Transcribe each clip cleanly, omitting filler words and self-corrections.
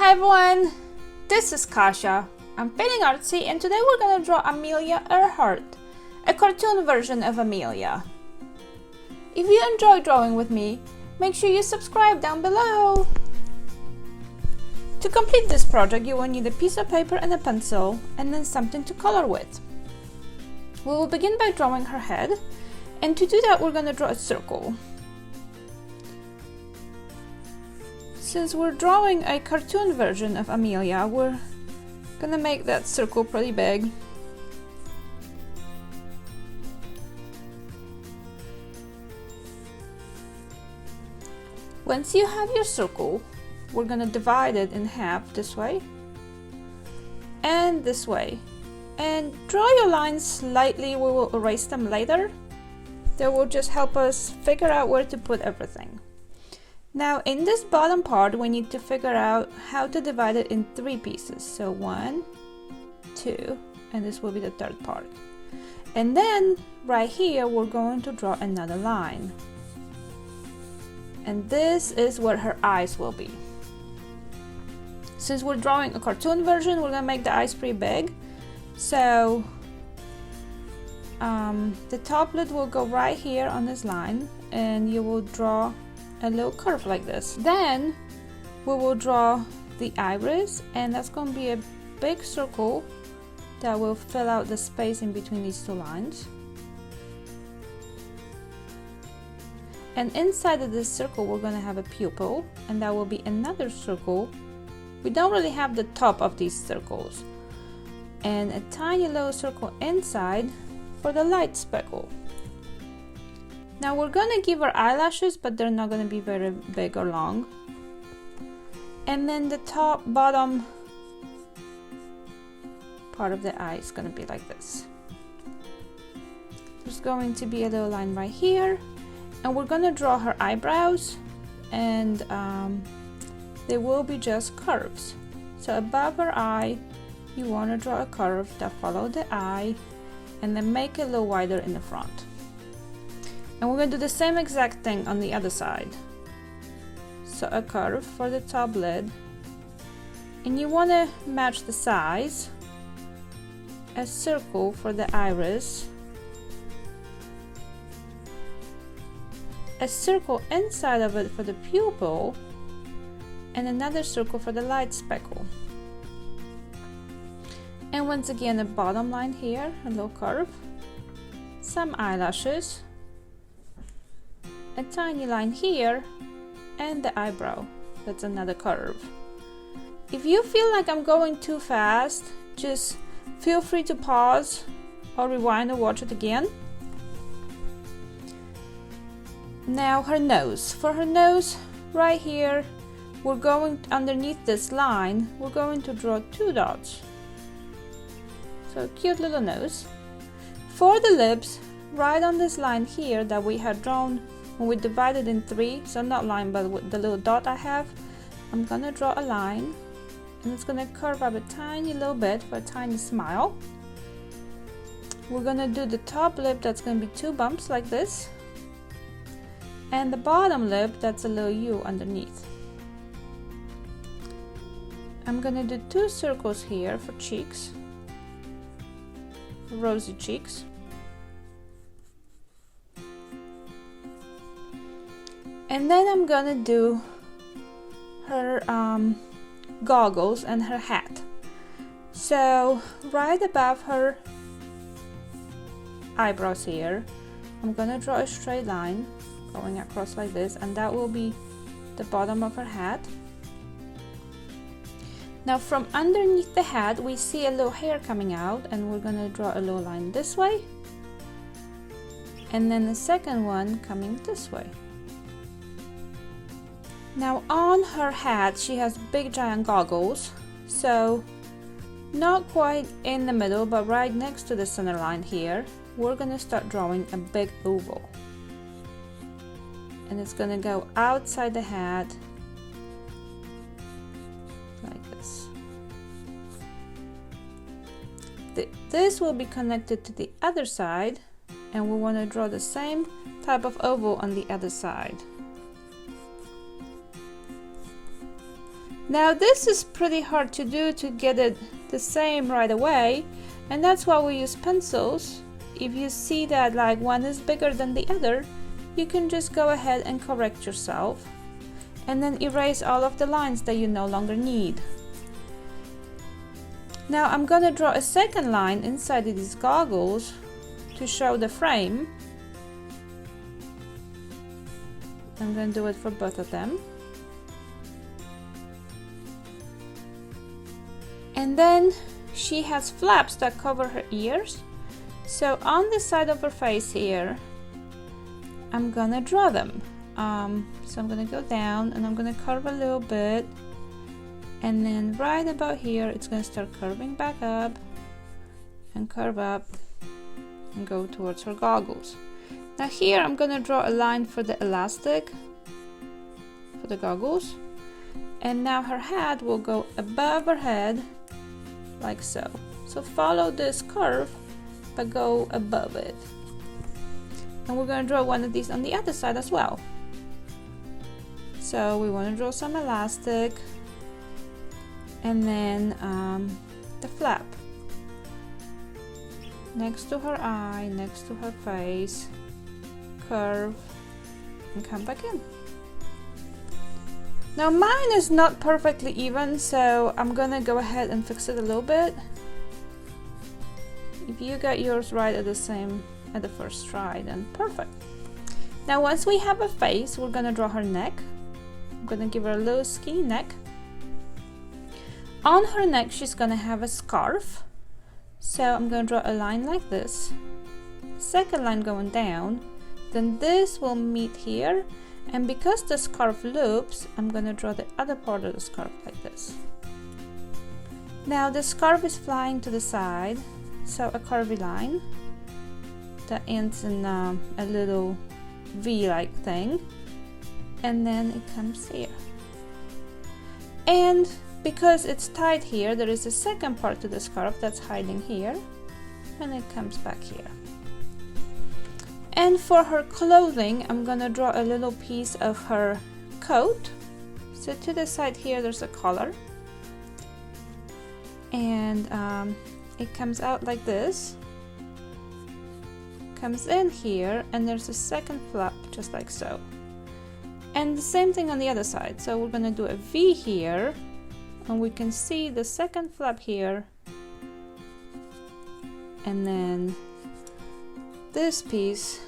Hi everyone, this is Kasia. I'm feeling artsy and today we're gonna draw Amelia Earhart, a cartoon version of Amelia. If you enjoy drawing with me, make sure you subscribe down below. To complete this project, you will need a piece of paper and a pencil, and then something to color with. We will begin by drawing her head, and to do that we're gonna draw a circle. Since we're drawing a cartoon version of Amelia, we're gonna make that circle pretty big. Once you have your circle, we're gonna divide it in half this way and this way. And draw your lines slightly, we will erase them later. That will just help us figure out where to put everything. Now in this bottom part, we need to figure out how to divide it in 3 pieces. So 1, 2, and this will be the third part. And then right here, we're going to draw another line. And this is where her eyes will be. Since we're drawing a cartoon version, we're gonna make the eyes pretty big. So the top lid will go right here on this line, and you will draw a little curve like this. Then we will draw the iris, and that's going to be a big circle that will fill out the space in between these 2 lines. And inside of this circle we're going to have a pupil, and that will be another circle. We don't really have the top of these circles, and a tiny little circle inside for the light speckle. Now we're gonna give her eyelashes, but they're not gonna be very big or long. And then the top bottom part of the eye is gonna be like this. There's going to be a little line right here, and we're gonna draw her eyebrows, and they will be just curves. So above her eye, you want to draw a curve that follows the eye, and then make it a little wider in the front. And we're going to do the same exact thing on the other side. So a curve for the top lid, and you want to match the size. A circle for the iris, a circle inside of it for the pupil, and another circle for the light speckle. And once again, the bottom line here, a little curve, some eyelashes, a tiny line here, and the eyebrow. That's another curve. If you feel like I'm going too fast, just feel free to pause or rewind or watch it again. Now her nose. For her nose, right here, we're going underneath this line, we're going to draw 2 dots. So a cute little nose. For the lips, right on this line here that we had drawn when we divided in 3, so not line but with the little dot I have, I'm gonna draw a line, and it's gonna curve up a tiny little bit for a tiny smile. We're gonna do the top lip, that's gonna be 2 bumps like this, and the bottom lip, that's a little U underneath. I'm gonna do 2 circles here for cheeks, rosy cheeks. And then I'm gonna do her goggles and her hat. So right above her eyebrows here, I'm gonna draw a straight line going across like this, and that will be the bottom of her hat. Now from underneath the hat, we see a little hair coming out, and we're gonna draw a little line this way, and then the second one coming this way. Now on her hat, she has big giant goggles, so not quite in the middle, but right next to the center line here, we're gonna start drawing a big oval. And it's gonna go outside the hat, like this. This will be connected to the other side, and we wanna draw the same type of oval on the other side. Now this is pretty hard to do, to get it the same right away, and that's why we use pencils. If you see that like one is bigger than the other, you can just go ahead and correct yourself and then erase all of the lines that you no longer need. Now I'm gonna draw a second line inside of these goggles to show the frame. I'm gonna do it for both of them. And then she has flaps that cover her ears. So on the side of her face here, I'm gonna draw them. So I'm gonna go down and I'm gonna curve a little bit. And then right about here, it's gonna start curving back up and curve up and go towards her goggles. Now here, I'm gonna draw a line for the elastic for the goggles. And now her hat will go above her head like so. So follow this curve, but go above it. And we're gonna draw one of these on the other side as well. So we wanna draw some elastic, and then the flap next to her eye, next to her face, curve, and come back in. Now mine is not perfectly even, so I'm gonna go ahead and fix it a little bit. If you got yours right at the first try, then perfect. Now once we have a face, we're gonna draw her neck. I'm gonna give her a little skinny neck. On her neck, she's gonna have a scarf. So I'm gonna draw a line like this. Second line going down. Then this will meet here. And because the scarf loops, I'm gonna draw the other part of the scarf like this. Now the scarf is flying to the side. So a curvy line that ends in a little V-like thing. And then it comes here. And because it's tied here, there is a second part to the scarf that's hiding here, and it comes back here. And for her clothing, I'm gonna draw a little piece of her coat. So to the side here, there's a collar, and it comes out like this, comes in here, and there's a second flap just like so. And the same thing on the other side. So we're gonna do a V here, and we can see the second flap here, and then this piece,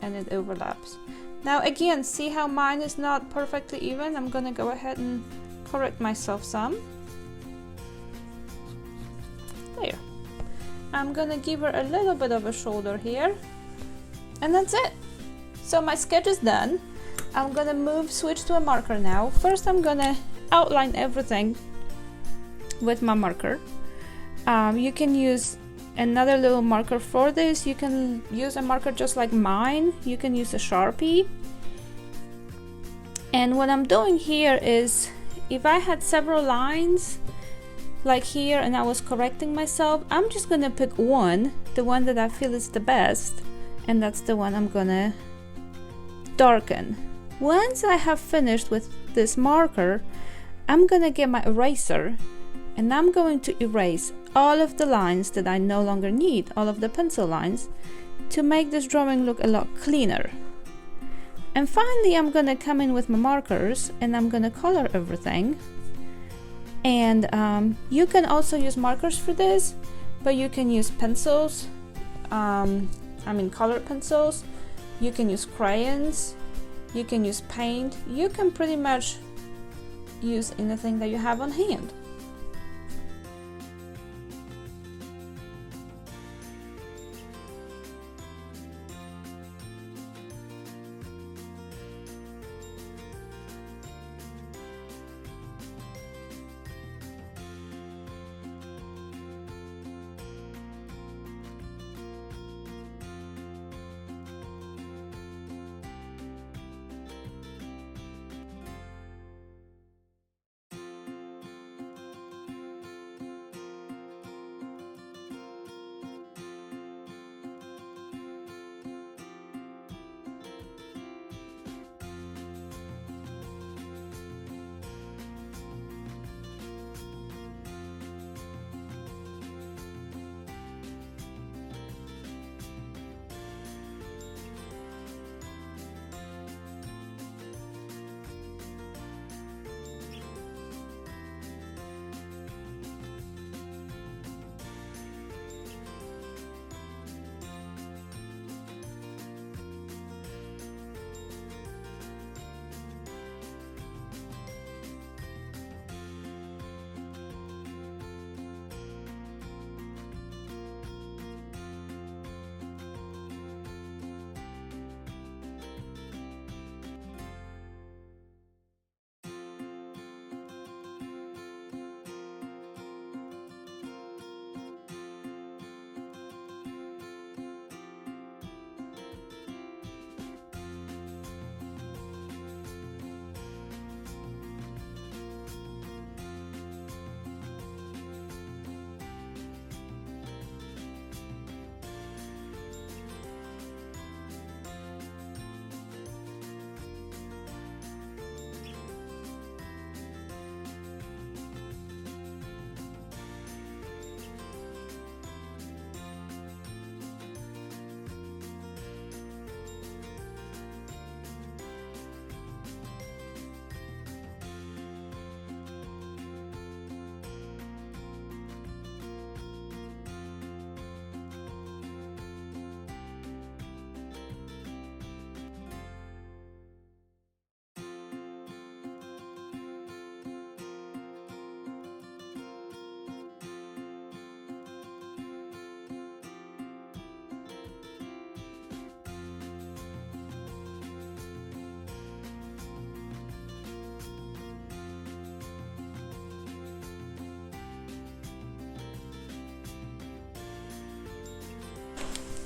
and it overlaps. Now again, see how mine is not perfectly even? I'm gonna go ahead and correct myself some. There. I'm gonna give her a little bit of a shoulder here, and that's it. So my sketch is done. I'm gonna switch to a marker now. First I'm gonna outline everything with my marker. You can use another little marker for this. You can use a marker just like mine. You can use a Sharpie. And what I'm doing here is, if I had several lines like here and I was correcting myself, I'm just gonna pick one, the one that I feel is the best, and that's the one I'm gonna darken. Once I have finished with this marker, I'm gonna get my eraser and I'm going to erase all of the lines that I no longer need, all of the pencil lines, to make this drawing look a lot cleaner. And finally, I'm gonna come in with my markers and I'm gonna color everything. And you can also use markers for this, but you can use pencils, colored pencils. You can use crayons, you can use paint, you can pretty much use anything that you have on hand.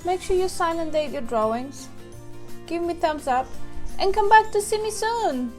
make sure you sign and date your drawings, give me thumbs up, and come back to see me soon.